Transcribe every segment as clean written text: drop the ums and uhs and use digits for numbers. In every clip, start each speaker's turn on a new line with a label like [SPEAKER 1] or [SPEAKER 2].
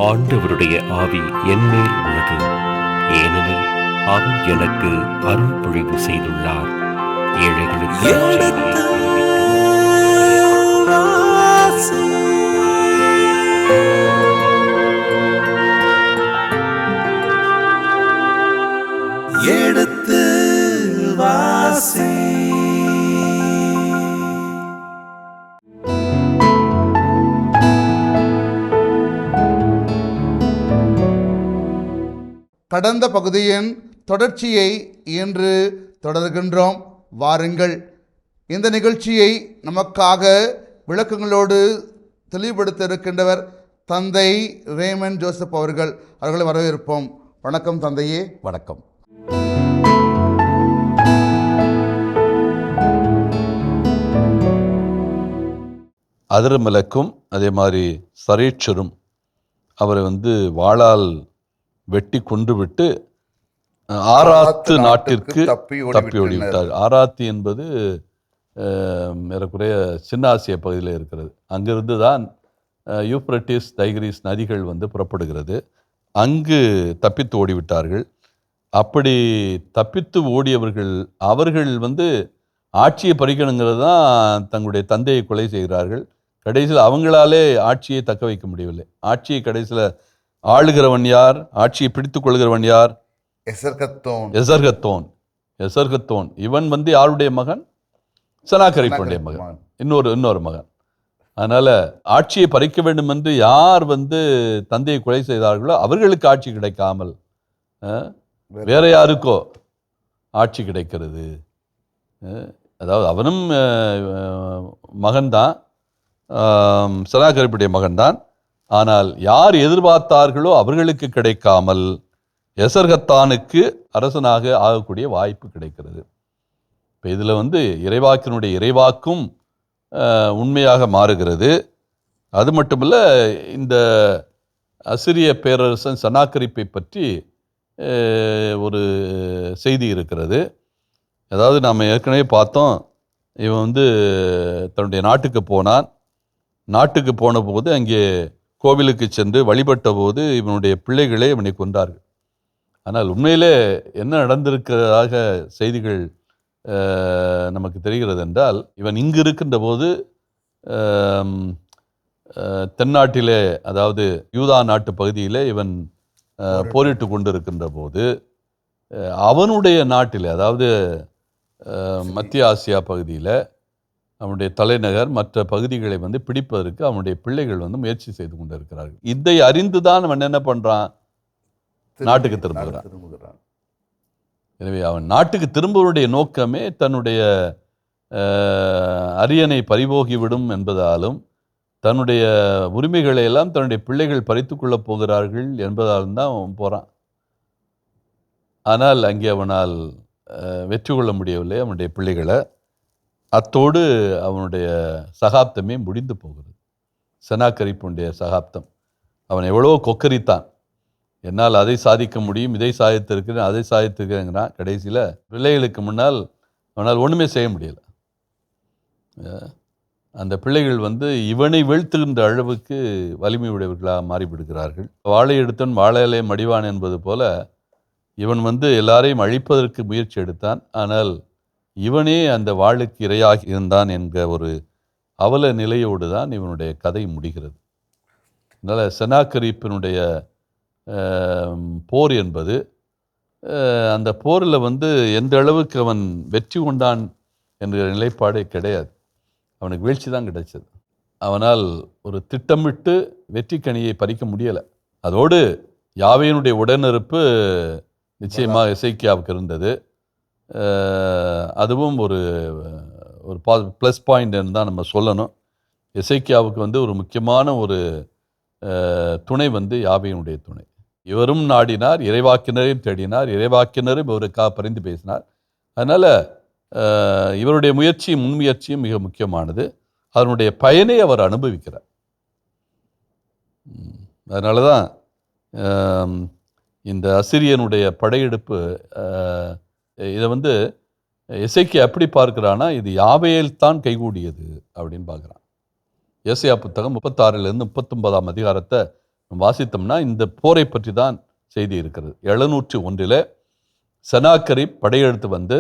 [SPEAKER 1] ஆண்டவருடைய ஆவி என்மேல் உள்ளது, ஏனெனில் அவர் எனக்கு அருள் பொழிவு செய்துள்ளார். ஏழைகளுக்கு
[SPEAKER 2] எடுத்து வாசி.
[SPEAKER 3] கடந்த பகுதியின் தொடர்ச்சியை இன்று தொடர்கின்றோம். வாருங்கள், இந்த நிகழ்ச்சியை நமக்காக விளக்கங்களோடு தெளிவுபடுத்த இருக்கின்றவர் தந்தை ரேமன் ஜோசப் அவர்களை வரவேற்போம். வணக்கம் தந்தையே.
[SPEAKER 4] வணக்கம். அதிரமலக்கும் அதே மாதிரி சரேட்சரும் அவரை வாளால் வெட்டி கொண்டு விட்டு ஆராத்து நாட்டிற்கு தப்பி ஓடிவிட்டார். ஆராத்து என்பது ஏறக்குறைய சின்ன ஆசிய பகுதியில் இருக்கிறது. அங்கிருந்து தான் யூப்ரட்டிஸ் தைகிரிஸ் நதிகள் புறப்படுகிறது. அங்கு தப்பித்து ஓடிவிட்டார்கள். அப்படி தப்பித்து ஓடியவர்கள் அவர்கள் ஆட்சியை பறிக்கணுங்கிறது தான் தங்களுடைய தந்தையை கொலை செய்கிறார்கள். கடைசியில் அவங்களாலே ஆட்சியை தக்க வைக்க முடியவில்லை. ஆட்சியை கடைசியில் ஆளுகிறவன் யார்? ஆட்சியை பிடித்து கொள்கிறவன் யார்? எசர்கத்தோன். இவன் யாருடைய மகன்? செனாகரிப்புடைய மகன், இன்னொரு மகன். அதனால ஆட்சியை பறிக்க வேண்டும் என்று யார் தந்தையை கொலை செய்தார்களோ அவர்களுக்கு ஆட்சி கிடைக்காமல் வேற யாருக்கோ ஆட்சி கிடைக்கிறது. அதாவது அவனும் மகன்தான், செனாகரிப்புடைய மகன்தான். ஆனால் யார் எதிர்பார்த்தார்களோ அவர்களுக்கு கிடைக்காமல் எசர்கத்தானுக்கு அரசனாக ஆகக்கூடிய வாய்ப்பு கிடைக்கிறது. இப்போ இதில் இறைவாக்கினுடைய இறைவாக்கும் உண்மையாக மாறுகிறது. அது மட்டுமல்ல, இந்த அசிரிய பேரரசன் செனாகரிப்பை பற்றி ஒரு செய்தி இருக்கிறது. அதாவது நாம் ஏற்கனவே பார்த்தோம், இவன் தன்னுடைய நாட்டுக்கு போனான். நாட்டுக்கு போன போது அங்கே கோவிலுக்கு சென்று வழிபட்ட போது இவனுடைய பிள்ளைகளே இவனை கொன்றார்கள். ஆனால் உண்மையிலே என்ன நடந்திருக்கிறதாக செய்திகள் நமக்கு தெரிகிறது என்றால், இவன் இங்கு இருக்கின்ற போது தென்னாட்டிலே, அதாவது யூதா நாட்டு பகுதியிலே இவன் போரிட்டு கொண்டிருக்கின்ற போது அவனுடைய நாட்டில், அதாவது மத்திய ஆசியா பகுதியில் அவனுடைய தலைநகர் மற்ற பகுதிகளை பிடிப்பதற்கு அவனுடைய பிள்ளைகள் முயற்சி செய்து கொண்டு இருக்கிறார்கள். இதை அறிந்துதான் அவன் என்ன பண்ணுறான்? நாட்டுக்கு திரும்புகிறான். எனவே அவன் நாட்டுக்கு திரும்புவனுடைய நோக்கமே தன்னுடைய அரியணை பறிபோகிவிடும் என்பதாலும் தன்னுடைய உரிமைகளை எல்லாம் தன்னுடைய பிள்ளைகள் பறித்து கொள்ளப் போகிறார்கள் என்பதாலும் தான் அவன் போகிறான். ஆனால் அங்கே அவனால் வெற்றி கொள்ள முடியவில்லை அவனுடைய பிள்ளைகளை. அத்தோடு அவனுடைய சகாப்தமே முடிந்து போகிறது. செனாகரிப்புடைய சகாப்தம். அவன் எவ்வளோ கொக்கரித்தான், என்னால் அதை சாதிக்க முடியும், இதை சாதித்திருக்கிறேன், அதை சாதித்திருக்கிறேங்கிறான். கடைசியில் பிள்ளைகளுக்கு முன்னால் அவனால் ஒன்றுமே செய்ய முடியலை. அந்த பிள்ளைகள் இவனை வீழ்த்துகின்ற அளவுக்கு வலிமை உடையவர்களாக மாறிவிடுகிறார்கள். வாழை எடுத்தவன் வாழையிலே மடிவான் என்பது போல இவன் எல்லாரையும் அழிப்பதற்கு முயற்சி எடுத்தான். ஆனால் இவனே அந்த வாளுக்கு இரையாகி இருந்தான் என்கிற ஒரு அவல நிலையோடு தான் இவனுடைய கதை முடிகிறது. அதனால் செனாகரிப்பினுடைய போர் என்பது, அந்த போரில் எந்த அளவுக்கு அவன் வெற்றி கொண்டான் என்கிற நிலைப்பாடே கிடையாது. அவனுக்கு வீழ்ச்சி தான் கிடைச்சது. அவனால் ஒரு திட்டமிட்டு வெற்றி கனியை பறிக்க முடியலை. அதோடு யாவேனுடைய உடனிருப்பு நிச்சயமாக எசேக்கியாவுக்கு இருந்தது. அதுவும் ஒரு ப்ளஸ் பாயிண்ட்னு தான் நம்ம சொல்லணும். எசேக்கியாவுக்கு ஒரு முக்கியமான ஒரு துணை யாவேனுடைய துணை. இவரும் நாடினார், இறைவாக்கினரையும் தேடினார், இறைவாக்கினரும் இவருக்காக பரிந்து பேசினார். அதனால் இவருடைய முன்முயற்சியும் மிக முக்கியமானது. அதனுடைய பயனை அவர் அனுபவிக்கிறார். அதனால தான் இந்த அசிரியனுடைய படையெடுப்பு இதை எசேக்கியா எப்படி பார்க்கிறான்னா, இது யாவேல் தான் கைகூடியது அப்படின்னு பார்க்குறான். ஏசாயா புத்தகம் 36 அதிகாரத்தை வாசித்தோம்னா இந்த போரை பற்றி தான் செய்தி இருக்கிறது. 701 செனாக்கரிப் படையெடுத்து வந்து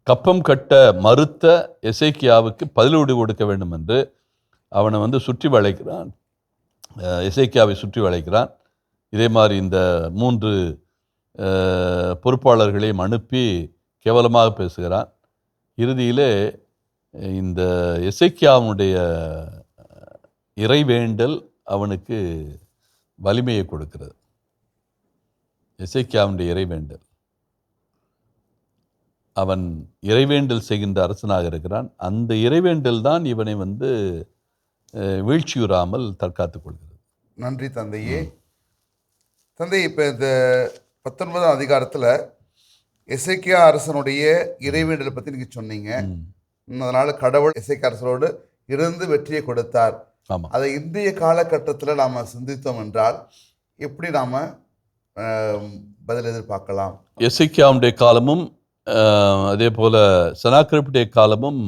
[SPEAKER 4] கப்பம் கட்ட மறுத்த எசேக்கியாவுக்கு பதிலடி கொடுக்க வேண்டும் என்று அவனை வந்து சுற்றி வளைக்கிறான். எசேக்கியாவை சுற்றி வளைக்கிறான். இதே மாதிரி இந்த 3 பொறுப்பாளர்களையும் அனுப்பி கேவலமாக பேசுகிறான். இறுதியிலே இந்த எசேக்கியாவுடைய இறைவேண்டல் அவனுக்கு வலிமையை கொடுக்கிறது. எசேக்கியாவுடைய இறைவேண்டல், அவன் இறைவேண்டல் செய்கின்ற அரசனாக இருக்கிறான். அந்த இறைவேண்டல் தான் இவனை வந்து வீழ்ச்சியுறாமல் தற்காத்துக் கொள்கிறது.
[SPEAKER 3] நன்றி தந்தையே. தந்தை, இப்போ இந்த 19ஆம் அதிகாரத்தில் எசேக்கியா அரசனுடைய இறைவேண்டலை பற்றி நீங்கள் சொன்னீங்க. அதனால் கடவுள் எசேக்கியா அரசனோடு இருந்து வெற்றியை கொடுத்தார்.
[SPEAKER 4] ஆமாம்.
[SPEAKER 3] அதை இந்திய காலகட்டத்தில் நாம் சிந்தித்தோம் என்றால் எப்படி நாம் பதில் எதிர்பார்க்கலாம்?
[SPEAKER 4] எசேக்கியாவுடைய காலமும் அதே போல் செனாக்கரிப்புடைய காலமும்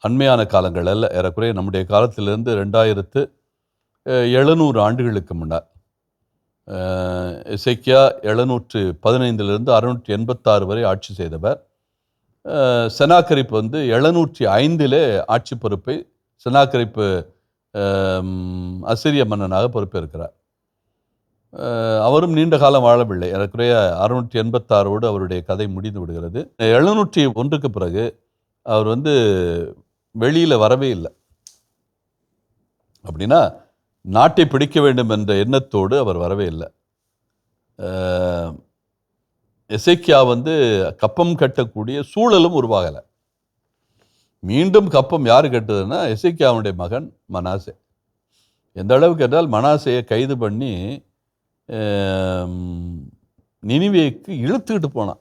[SPEAKER 4] அண்மையான காலங்கள் அல்ல. ஏறக்குறைய நம்முடைய காலத்திலிருந்து 2700 ஆண்டுகளுக்கு முன்னால். எசேக்கியா 715 686 வரை ஆட்சி செய்தவர். செனாக்கரிப்பு வந்து 705 ஆட்சி பொறுப்பை செனாக்கரிப்பு அசிரிய மன்னனாக பொறுப்பேற்கிறார். அவரும் நீண்ட காலம் வாழவில்லை. ஏறக்குறைய 686 அவருடைய கதை முடிந்து விடுகிறது. 701 பிறகு அவர் வந்து வெளியில் வரவே இல்லை. அப்படின்னா நாட்டை பிடிக்க வேண்டும் என்ற எண்ணத்தோடு அவர் வரவே இல்லை. எசேக்கியா வந்து கப்பம் கட்டக்கூடிய சூழலும் உருவாகலை. மீண்டும் கப்பம் யார் கட்டுதுன்னா எசேக்கியாவுடைய மகன் மனாசே. எந்த அளவுக்கு என்றால் மனாசையை கைது பண்ணி நினிவேக்கு இழுத்துக்கிட்டு போனான்.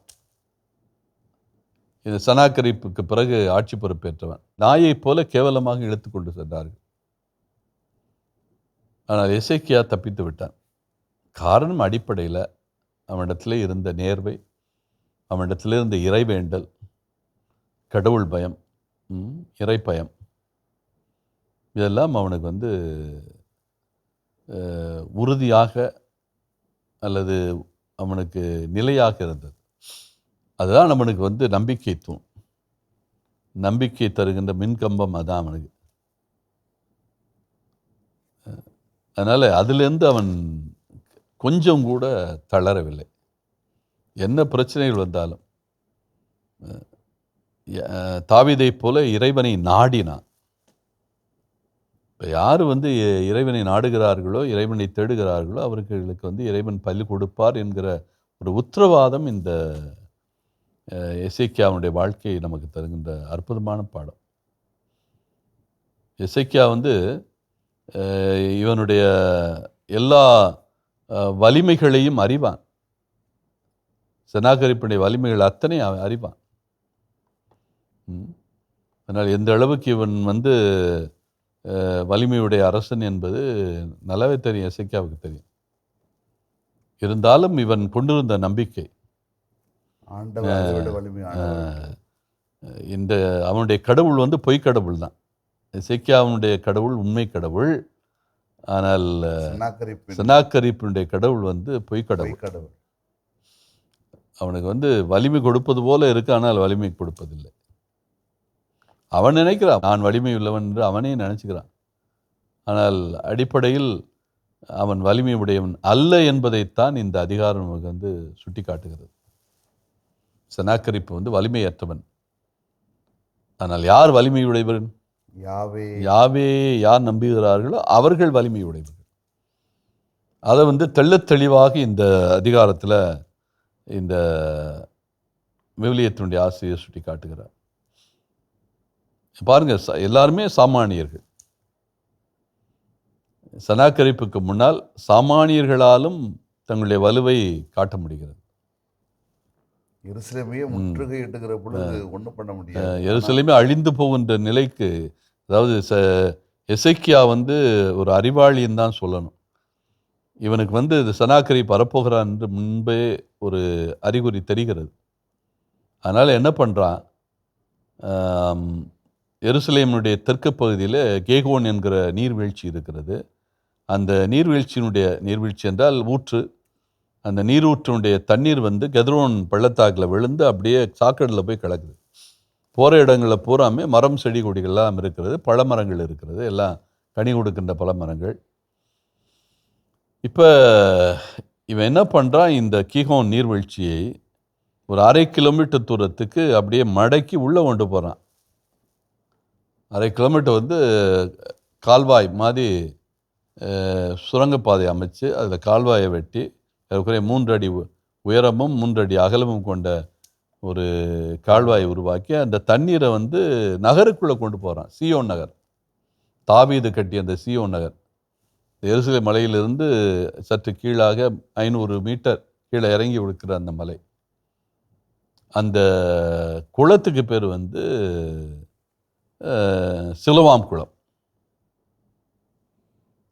[SPEAKER 4] இந்த செனாக்கரிப்புக்கு பிறகு ஆட்சி பொறுப்பேற்றவன் நாயை போல கேவலமாக இழுத்து கொண்டு சென்றார்கள். ஆனால் எசேக்கியா தப்பித்து விட்டான். காரணம் அடிப்படையில் அவனிடத்தில் இருந்த நேர்வை, அவனிடத்தில் இருந்த இறைவேண்டல், கடவுள் பயம், இறைப்பயம், இதெல்லாம் அவனுக்கு வந்து உறுதியாக அல்லது அவனுக்கு நிலையாக இருந்தது. அதுதான் அவனுக்கு வந்து நம்பிக்கை தூண், நம்பிக்கை தருகின்ற மின்கம்பம். அதான் அவனுக்கு. அதனால் அதிலிருந்து அவன் கொஞ்சம் கூட தளரவில்லை. என்ன பிரச்சனைகள் வந்தாலும் தாவீதை போல இறைவனை நாடினான். இப்போ யார் வந்து இறைவனை நாடுகிறார்களோ, இறைவனை தேடுகிறார்களோ, அவர்களுக்கு வந்து இறைவன் பலி கொடுப்பார் என்கிற ஒரு உத்தரவாதம் இந்த எசேக்கியாவுடைய வாழ்க்கையை நமக்கு தருகின்ற அற்புதமான பாடம். எசேக்கியா வந்து இவனுடைய எல்லா வலிமைகளையும் அறிவான். செனாக்கரிப்புடைய வலிமைகள் அத்தனை அறிவான். அதனால் எந்த அளவுக்கு இவன் வந்து வலிமையுடைய அரசன் என்பது நல்லாவே தெரியும், எசேக்கியாவுக்கு தெரியும். இருந்தாலும் இவன் கொண்டிருந்த நம்பிக்கை, இந்த அவனுடைய கடவுள் வந்து பொய்க்கடவுள் தான். எசேக்கியாவுடைய கடவுள் உண்மை கடவுள். ஆனால் செனாக்கரிப்பினுடைய கடவுள் வந்து பொய்க்கடவுள். அவனுக்கு வந்து வலிமை கொடுப்பது போல இருக்கு, ஆனால் வலிமை கொடுப்பதில்லை. அவன் நினைக்கிறான் நான் வலிமை உள்ளவன் என்று அவனே நினைச்சுக்கிறான். ஆனால் அடிப்படையில் அவன் வலிமை உடையவன் அல்ல என்பதைத்தான் இந்த அதிகாரம் நமக்கு வந்து சுட்டி காட்டுகிறது. செனாக்கரிப்பு வந்து வலிமையற்றவன். ஆனால் யார் வலிமையுடையவன்? யாவே யார் நம்புகிறார்களோ அவர்கள் வலிமையுடையவர்கள். அதை வந்து தெள்ளத் தெளிவாக இந்த அதிகாரத்தில் இந்த விவிலியத்தினுடைய ஆசிரியர் சுட்டி காட்டுகிறார். பாருங்க, எல்லாருமே சாமானியர்கள். செனாக்கரிப்புக்கு முன்னால் சாமானியர்களாலும் தங்களுடைய வலுவை காட்ட முடிகிறது. எருசலேமே அழிந்து போகின்ற நிலைக்கு, அதாவது எசேக்கியா வந்து ஒரு அறிவாளின்னு தான் சொல்லணும். இவனுக்கு வந்து செனாக்கரிப்பு வரப்போகிறான் என்று முன்பே ஒரு அறிகுறி தெரிகிறது. அதனால் என்ன பண்ணுறான், எருசலேமுடைய தெற்கு பகுதியில் கேகோன் என்கிற நீர்வீழ்ச்சி இருக்கிறது. அந்த நீர்வீழ்ச்சி என்றால் ஊற்று, அந்த நீரூற்றினுடைய தண்ணீர் வந்து கெத்ரோன் பள்ளத்தாக்கில் விழுந்து அப்படியே சாக்கடையில் போய் கிடக்குது. போகிற இடங்களில் பூராமே மரம் செடி கொடிகள்லாம் இருக்கிறது, பழமரங்கள் இருக்கிறது, எல்லாம் கனி கொடுக்கின்ற பழமரங்கள். இப்போ இவன் என்ன பண்ணுறான், இந்த கீகோன் நீர்வீழ்ச்சியை ஒரு 1/2 கிலோமீட்டர் தூரத்துக்கு அப்படியே மடக்கி உள்ளே கொண்டு போகிறான். 1/2 கிலோமீட்டர் வந்து கால்வாய் மாதிரி சுரங்கப்பாதை அமைச்சு அதில் கால்வாயை வெட்டி 3 அடி உயரமும் 3 அடி அகலமும் கொண்ட ஒரு கால்வாயை உருவாக்கி அந்த தண்ணீரை வந்து நகருக்குள்ளே கொண்டு போகிறான். சீயோன் நகர், தாவீது கட்டிய அந்த சீயோன் நகர், எருசலேம் மலையிலிருந்து சற்று கீழாக 500 மீட்டர் கீழே இறங்கி இருக்கிற அந்த மலை. அந்த குளத்துக்கு பேர் வந்து சிலோவாம் குளம்.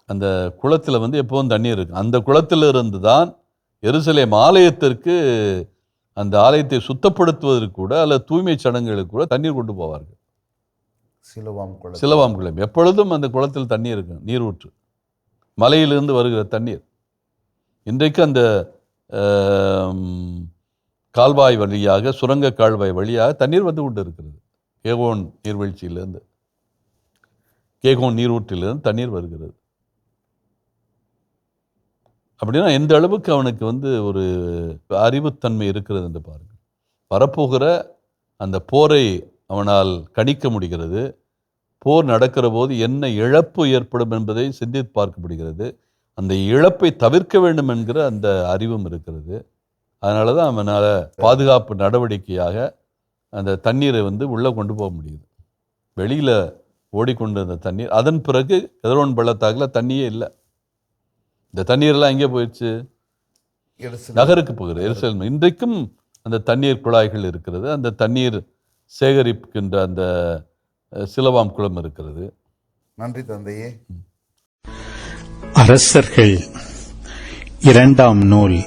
[SPEAKER 4] அந்த குளத்தில் வந்து எப்போவும் தண்ணீர் இருக்கு. அந்த குளத்திலிருந்து தான் எருசலேம் ஆலயத்திற்கு, அந்த ஆலயத்தை சுத்தப்படுத்துவதற்கு கூட அல்லது தூய்மை சடங்குகளுக்கு கூட தண்ணீர் கொண்டு போவார்கள். சிலோவாம் குளம் எப்பொழுதும் அந்த குளத்தில் தண்ணீர் இருக்கு, நீரூற்று, மலையிலிருந்து வருகிற தண்ணீர். இன்றைக்கு அந்த கால்வாய் வழியாக, சுரங்க கால்வாய் வழியாக தண்ணீர் வந்து கொண்டு இருக்கிறது. கேகோன் நீர்வீழ்ச்சியிலிருந்து, கேகோன் நீரூற்றிலிருந்து தண்ணீர் வருகிறது. அப்படின்னா எந்த அளவுக்கு அவனுக்கு வந்து ஒரு அறிவுத்தன்மை இருக்கிறது என்று பாருங்கள். வரப்போகிற அந்த போரை அவனால் கணிக்க முடிகிறது. போர் நடக்கிற போது என்ன இழப்பு ஏற்படும் என்பதை சிந்தித்து பார்க்க முடிகிறது. அந்த இழப்பை தவிர்க்க வேண்டும் என்கிற அந்த அறிவும் இருக்கிறது. அதனால தான் அவனால் பாதுகாப்பு நடவடிக்கையாக அந்த தண்ணீரை வந்து உள்ளே கொண்டு போக முடியுது. வெளியில் ஓடிக்கொண்டு அந்த தண்ணீர், அதன் பிறகு கெத்ரோன் பள்ளத்தாக்கில் தண்ணியே இல்லை. இந்த தண்ணீரெல்லாம் எங்கே போயிடுச்சு? நகருக்கு போகிறது, எருசலேம். இன்றைக்கும் அந்த தண்ணீர் குழாய்கள் இருக்கிறது, அந்த தண்ணீர் சேகரிக்கின்ற அந்த சிலோவாம் குளம் இருக்கிறது.
[SPEAKER 3] நன்றி தந்தையே.
[SPEAKER 2] அரசர்கள் 2ஆம் நூல்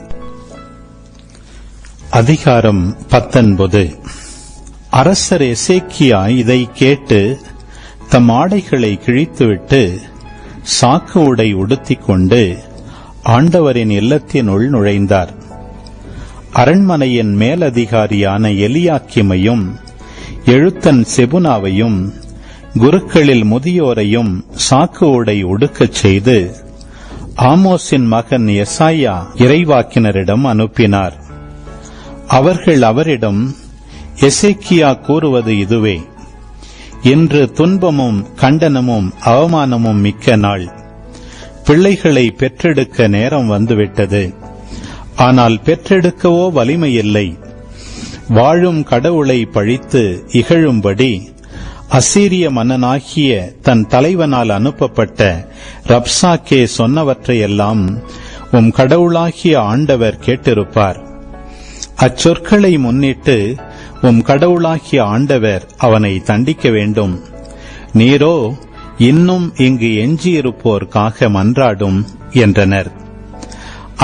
[SPEAKER 2] அதிகாரம் 19. அரசர் எசேக்கியா இதை கேட்டு தம் ஆடைகளை கிழித்துவிட்டு சாக்கு உடை உடுத்திக் கொண்டு ஆண்டவரின் இல்லத்தினுள் நுழைந்தார். அரண்மனையின் மேலதிகாரியான எலியாக்கிமையும் எழுத்தன் செபுனாவையும் குருக்களில் முதியோரையும் சாக்கு உடை உடுக்கச் செய்து ஆமோஸின் மகன் எசாயா இறைவாக்கினரிடம் அனுப்பினார். அவர்கள் அவரிடம், எசேக்கியா கூறுவது இதுவே: இன்று துன்பமும் கண்டனமும் அவமானமும் மிக்க நாள். பிள்ளைகளை பெற்றெடுக்க நேரம் வந்துவிட்டது. ஆனால் பெற்றெடுக்கவோ வலிமையில்லை. வாழும் கடவுளை பழித்து இகழும்படி அசீரிய மன்னனாகிய தன் தலைவனால் அனுப்பப்பட்ட ரப்சாக்கே சொன்னவற்றையெல்லாம் உம் கடவுளாகிய ஆண்டவர் கேட்டிருப்பார். அச்சொற்களை முன்னிட்டு உம் கடவுளாகிய ஆண்டவர் அவனை தண்டிக்க வேண்டும். நீரோ இன்னும் இங்கு எஞ்சியிருப்போர்க்காக மன்றாடும் என்றனர்.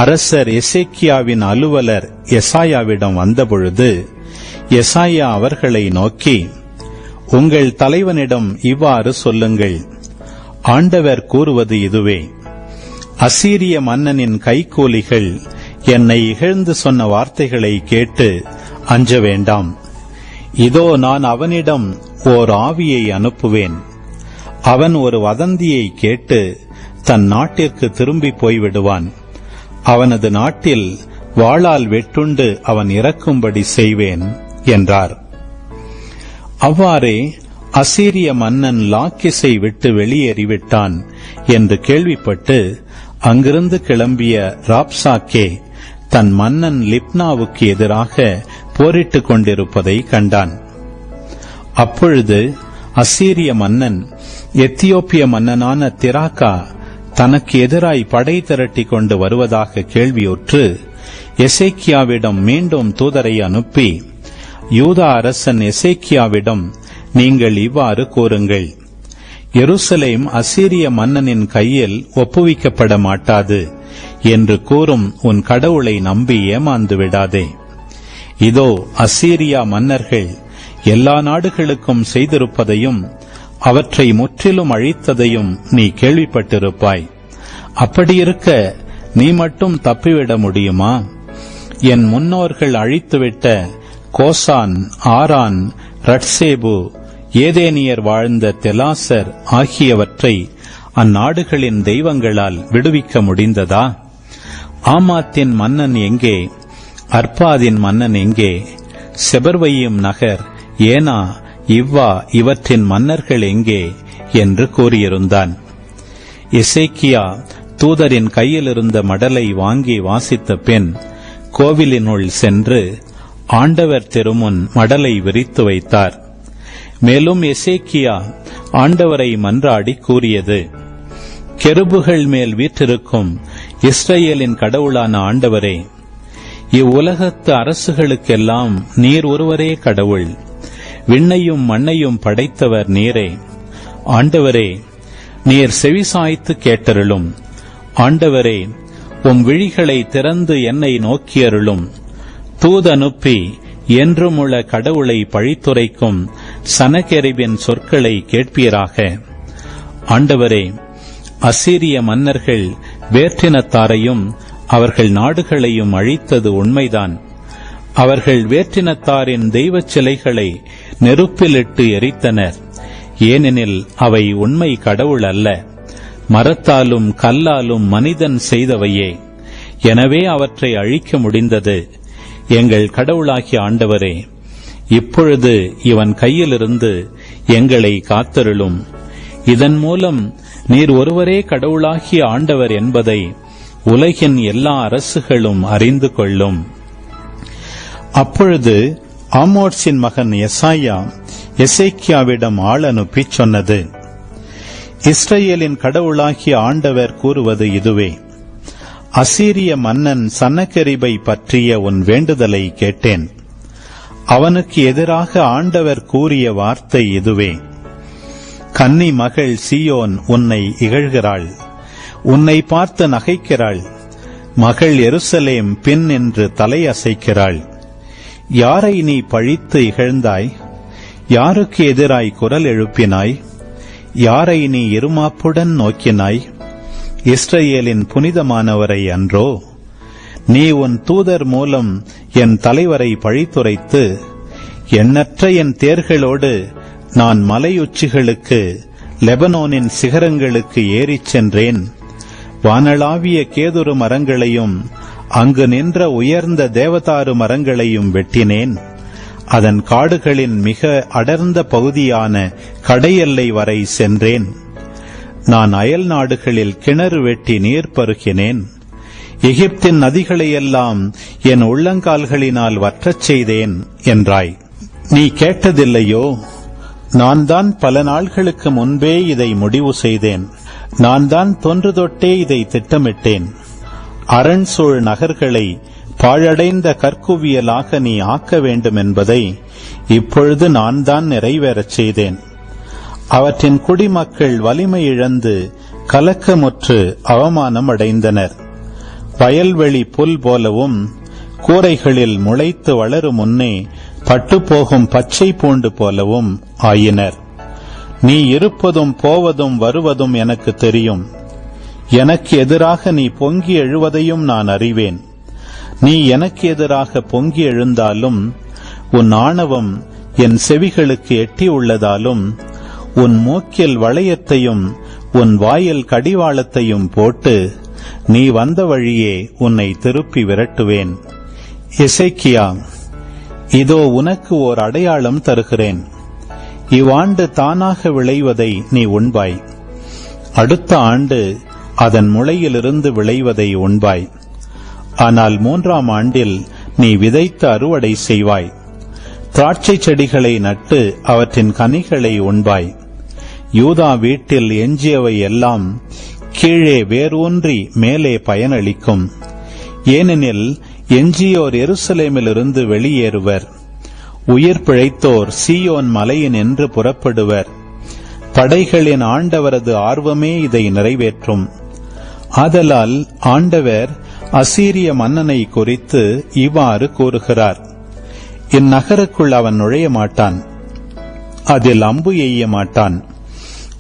[SPEAKER 2] அரசர் எசேக்கியாவின் அலுவலர் எசாயாவிடம் வந்தபொழுது எசாயா அவர்களை நோக்கி, உங்கள் தலைவனிடம் இவ்வாறு சொல்லுங்கள்: ஆண்டவர் கூறுவது இதுவே: அசீரிய மன்னனின் கைக்கூலிகள் என்னை இகழ்ந்து சொன்ன வார்த்தைகளை கேட்டு அஞ்ச வேண்டாம். இதோ நான் அவனிடம் ஓர் ஆவியை அனுப்புவேன். அவன் ஒரு வதந்தியை கேட்டு தன் நாட்டிற்கு திரும்பி போய்விடுவான். அவனது நாட்டில் வாளால் வெட்டுண்டு அவன் இறக்கும்படி செய்வேன் என்றார். அவ்வாறே அசீரிய மன்னன் லாக்கிஸை விட்டு வெளியேறிவிட்டான் என்று கேள்விப்பட்டு அங்கிருந்து கிளம்பிய ராப்சாக்கே தன் மன்னன் லிப்னாவுக்கு எதிராக போரிட்டுக் கொண்டிருப்பதை கண்டான். அப்பொழுது அசீரிய மன்னன் எத்தியோப்பிய மன்னனான திராக்கா தனக்கு எதிராய் படை திரட்டி கொண்டு வருவதாக கேள்வியுற்று எசேக்கியாவிடம் மீண்டும் தூதரை அனுப்பி, யூதா அரசன் எசேக்கியாவிடம் நீங்கள் இவ்வாறு கூறுங்கள்: எருசலேம் அசீரிய மன்னனின் கையில் ஒப்புவிக்கப்பட மாட்டாது என்று கூறும் உன் கடவுளை நம்பி ஏமாந்து விடாதே. இதோ அசீரியா மன்னர்கள் எல்லா நாடுகளுக்கும் செய்திருப்பதையும் அவற்றை முற்றிலும் அழித்ததையும் நீ கேள்விப்பட்டிருப்பாய். அப்படியிருக்க நீ மட்டும் தப்பிவிட முடியுமா? என் முன்னோர்கள் அழித்துவிட்ட கோசான், ஆரான், ரட்சேபு, ஏதேனியர் வாழ்ந்த தெலாசர் ஆகியவற்றை அந்நாடுகளின் தெய்வங்களால் விடுவிக்க முடிந்ததா? ஆமாத்தின் மன்னன் எங்கே? அர்பாதின் மன்னன் எங்கே? செபர்வையும் நகர், ஏனா, இவ்வா இவற்றின் மன்னர்கள் எங்கே என்று கூறியிருந்தான். எசேக்கியா தூதரின் கையிலிருந்த மடலை வாங்கி வாசித்த பின் கோவிலினுள் சென்று ஆண்டவர் திருமுன் மடலை விரித்து வைத்தார். மேலும் எசேக்கியா ஆண்டவரை மன்றாடி கூறியது: கெருபுகள் மேல் வீற்றிருக்கும் இஸ்ரவேலின் கடவுளான ஆண்டவரே, இவ்வுலகத்து அரசுகளுக்கெல்லாம் நீர் ஒருவரே கடவுள். விண்ணையும் மண்ணையும் படைத்தவர் நீரே. ஆண்டவரே, நீர் செவிசாய்த்து கேட்டருளும். ஆண்டவரே, உம் விழிகளை திறந்து என்னை நோக்கியருளும். தூதனுப்பி என்றுமுள்ள கடவுளை பழித்துரைக்கும் சனகெரிபின் சொற்களை கேட்பீராக. ஆண்டவரே, அசீரிய மன்னர்கள் வேற்றினத்தாரையும் அவர்கள் நாடுகளையும் அழித்தது உண்மைதான். அவர்கள் வேற்றினத்தாரின் தெய்வச் சிலைகளை நெருப்பிலிட்டு எரித்தனர். ஏனெனில் அவை உண்மை கடவுள் அல்ல, மரத்தாலும் கல்லாலும் மனிதன் செய்தவையே. எனவே அவற்றை அழிக்க முடிந்தது. எங்கள் கடவுளாகிய ஆண்டவரே, இப்பொழுது இவன் கையிலிருந்து எங்களை காத்தருளும். இதன் மூலம் நீர் ஒருவரே கடவுளாகிய ஆண்டவர் என்பதை உலகின் எல்லா அரசுகளும் அறிந்து கொள்ளும். அப்பொழுது ஆமோத்சின் மகன் எசாயா எசேக்கியாவிடம் ஆள் அனுப்பி சொன்னது: இஸ்ரவேலின் கடவுளாகிய ஆண்டவர் கூறுவது இதுவே: அசீரிய மன்னன் சன்னகெரிபை பற்றிய உன் வேண்டுதலை கேட்டேன். அவனுக்கு எதிராக ஆண்டவர் கூறிய வார்த்தை இதுவே: கன்னி மகள் சீயோன் உன்னை இகழ்கிறாள், உன்னை பார்த்து நகைக்கிறாள். மகள் எருசலேம் பின் என்று தலை அசைக்கிறாள். யாரை நீ பழித்து இகழ்ந்தாய்? யாருக்கு எதிராய் குரல் எழுப்பினாய்? யாரை நீ இருமாப்புடன் நோக்கினாய்? இஸ்ரவேலின் புனிதமானவரை அன்றோ? நீ உன் தூதர் மூலம் என் தலைவரை பழித்துரைத்து, எண்ணற்ற என் தேர்களோடு நான் மலையுச்சிகளுக்கு, லெபனோனின் சிகரங்களுக்கு ஏறிச் சென்றேன். வானளாவிய கேதுரு மரங்களையும் அங்கு நின்ற உயர்ந்த தேவதாரு மரங்களையும் வெட்டினேன். அதன் காடுகளின் மிக அடர்ந்த பகுதியான கடையெல்லை வரை சென்றேன். நான் அயல் நாடுகளில் கிணறு வெட்டி நீர் பருகினேன். எகிப்தின் நதிகளையெல்லாம் என் உள்ளங்கால்களினால் வற்றச் செய்தேன் என்றாய். நீ கேட்டதில்லையோ? நான் தான் பல நாள்களுக்கு முன்பே இதை முடிவு செய்தேன். நான் தான் தொன்று தொட்டே இதை திட்டமிட்டேன். அரண்சூழ் நகர்களை பாழடைந்த கற்குவியலாக நீ ஆக்க வேண்டும் என்பதை இப்பொழுது நான் தான் நிறைவேறச் செய்தேன். அவற்றின் குடிமக்கள் வலிமை இழந்து கலக்கமுற்று அவமானம் அடைந்தனர். வயல்வெளி புல் போலவும் கூரைகளில் முளைத்து வளரும் முன்னே பட்டுப்போகும் பச்சை பூண்டு போலவும் ஆயினர். நீ இருப்பதும் போவதும் வருவதும் எனக்கு தெரியும். எனக்கு எதிராக நீ பொங்கி எழுவதையும் நான் அறிவேன். நீ எனக்கு எதிராக பொங்கி எழுந்தாலும் உன் ஆணவம் என் செவிகளுக்கு எட்டி உள்ளதாலும் உன் மூக்கில் வளையத்தையும் உன் வாயில் கடிவாளத்தையும் போட்டு நீ வந்த வழியே உன்னை திருப்பி விரட்டுவேன். எசேக்கியா, இதோ உனக்கு ஓர் அடையாளம் தருகிறேன். இவ்வாண்டு தானாக விளைவதை நீ உண்பாய். அடுத்த ஆண்டு அதன் முளையிலிருந்து விளைவதை உண்பாய். ஆனால் 3ஆம் ஆண்டில் நீ விதைத்து அறுவடை செய்வாய். திராட்சை செடிகளை நட்டு அவற்றின் கனிகளை உண்பாய். யூதா வீட்டில் எஞ்சியவை எல்லாம் கீழே வேரூன்றி மேலே பயனளிக்கும். ஏனெனில் எஞ்சியோர் எருசலேமிலிருந்து வெளியேறுவர். உயிர் பிழைத்தோர் சீயோன் மலையினின்று புறப்படுவர். படைகளின் ஆண்டவரது ஆர்வமே இதை நிறைவேற்றும். ஆதலால் ஆண்டவர் அசீரிய மன்னனை குறித்து இவ்வாறு கூறுகிறார்: இந்நகருக்குள் அவன் நுழைய மாட்டான், அதில் அம்பு எய்ய மாட்டான்,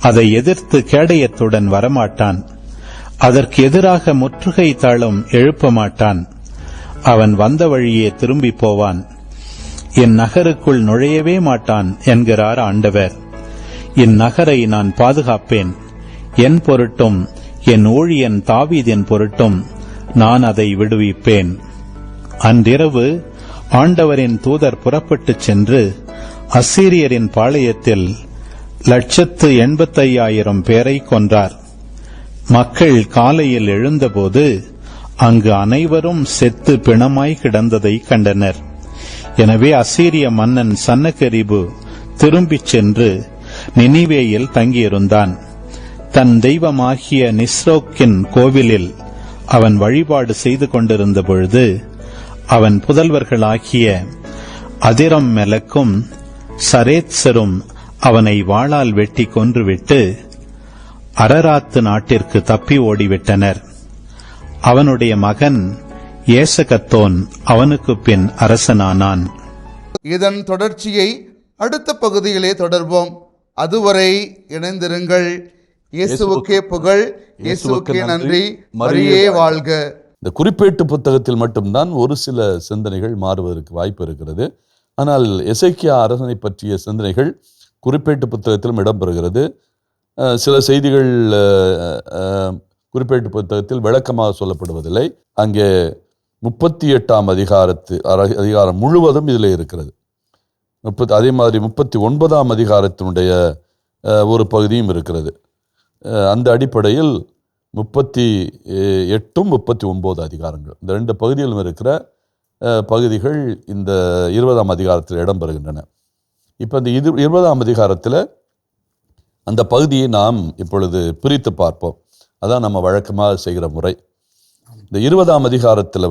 [SPEAKER 2] அதை எதிர்த்து கேடயத்துடன் வரமாட்டான். அதற்கு எதிராக முற்றுகை தாளம் எழுப்ப மாட்டான். அவன் வந்த வழியே திரும்பி போவான். என் நகருக்குள் நுழையவே மாட்டான் என்கிறார் ஆண்டவர். இந்நகரை நான் பாதுகாப்பேன். என் பொருட்டும் என் ஊழியன் தாவீதின் பொருட்டும் நான் அதை விடுவிப்பேன். அன்றிரவு ஆண்டவரின் தூதர் புறப்பட்டுச் சென்று அசீரியரின் பாளையத்தில் 185,000 பேரை கொன்றார். மக்கள் காலையில் எழுந்தபோது அங்கு அனைவரும் செத்து பிணமாய் கிடந்ததை கண்டனர். எனவே அசீரிய மன்னன் சன்னகெரிபு திரும்பிச் சென்று நினிவேயில் தங்கியிருந்தான். தன் தெய்வமாகிய நிஸ்ரோக்கின் கோவிலில் அவன் வழிபாடு செய்து கொண்டிருந்த பொழுது அவன் புதல்வர்களாகிய அதிரம் மெலக்கும் சரேத்சரும் அவனை வாளால் வெட்டி கொன்றுவிட்டு அரராத்து நாட்டிற்கு தப்பி ஓடிவிட்டனர். அவனுடைய மகன் ஏசகத்தோன் அவனுக்கு பின் அரசனானான்.
[SPEAKER 3] இதன் தொடர்ச்சியை அடுத்த பகுதியிலே தொடர்வோம். அதுவரை இணைந்திருங்கள். இயேசுவுக்கே புகழ், இயேசுவுக்கே நன்றி, மரியே வாழ்க.
[SPEAKER 4] இந்த குறிப்பேட்டு புத்தகத்தில் மட்டும்தான் ஒரு சில சிந்தனைகள் மாறுவதற்கு வாய்ப்பு இருக்கிறது. ஆனால் எசேக்கியா அரசனை பற்றிய சிந்தனைகள் குறிப்பேட்டு புத்தகத்திலும் இடம்பெறுகிறது. சில செய்திகள் குறிப்பேட்டு புத்தகத்தில் விளக்கமாக சொல்லப்படுவதில்லை. அங்கே 38ஆம் அதிகாரம் முழுவதும் இதில் இருக்கிறது. அதே மாதிரி 39ஆம் அதிகாரத்தினுடைய ஒரு பகுதியும் இருக்கிறது. அந்த அடிப்படையில் 38, 39 அதிகாரங்கள், இந்த 2 பகுதியிலும் இருக்கிற பகுதிகள் இந்த 20ஆம் அதிகாரத்தில் இடம்பெறுகின்றன. இப்போ இந்த 20ஆம் அதிகாரத்தில் அந்த பகுதியை நாம் இப்பொழுது பிரித்து பார்ப்போம். அதான் நம்ம வழக்கமாக செய்கிற முறை. இந்த 20ஆம் அதிகாரத்தில்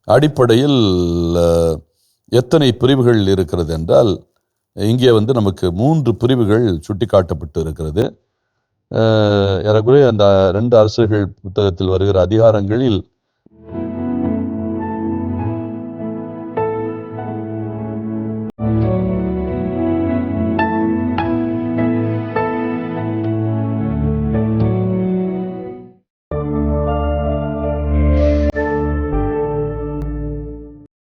[SPEAKER 4] அடிப்படையில் எத்தனை பிரிவுகள் இருக்கிறது என்றால், இங்கே நமக்கு 3 பிரிவுகள் சுட்டி காட்டப்பட்டு இருக்கிறது. ஏறக்குறைய அந்த 2 அரசர்கள் புத்தகத்தில் வருகிற அதிகாரங்களில்